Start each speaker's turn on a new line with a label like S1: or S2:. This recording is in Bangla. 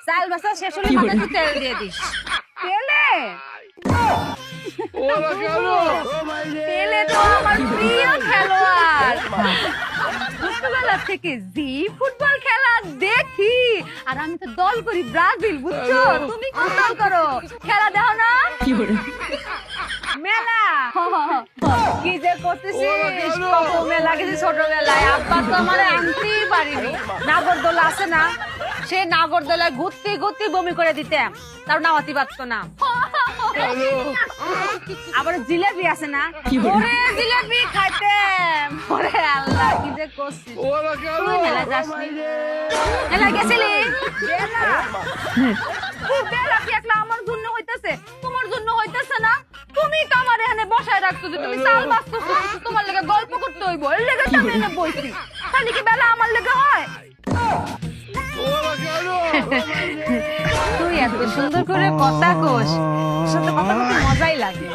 S1: চাল বাসা শেষ হলে মাথায় একটু তেল দিয়ে দিস। তেলে তেলে তো আমার প্রিয় খেলোয়াড়। ছোটবেলা থেকে জি ফুটবল খেলা দেখি, আর আমি তো দল করি ব্রাজিল, বুঝছো? তুমি কোন দল করো? খেলা দেখো না? মেলা কি যে করতেছিস, কত মেলা গেছি ছোটবেলায়। আব্বা তো আমার আনতেই পারিনি। নাগরদোলা আছে না, সে নাগরদোলায় ঘুরতে ঘুরতে বমি করে দিতাম, তার নামাতি পারতো না। আবার জিলেবি আছে না, ওরে জিলেবি খাইতাম। ওরে আল্লাহ, কি যে করছিস। তুই মেলা যাসনি? মেলা গেছিলি? বেলা কি একলা আমার জন্য হইতাছে, তোমার জন্য হইতাছে না? তুমি তো আমার এখানে বসায় রাখছো যে তুমি চাল বাঁচতেছো, তোমার লেগে গল্প করতে হইব, এর লেগে তো আমি এখানে বইছি। খালি কি বেলা আমার লেগে হয়? তুই এত সুন্দর করে কথা কোস, সাথে কথা বলতে মজাই লাগে।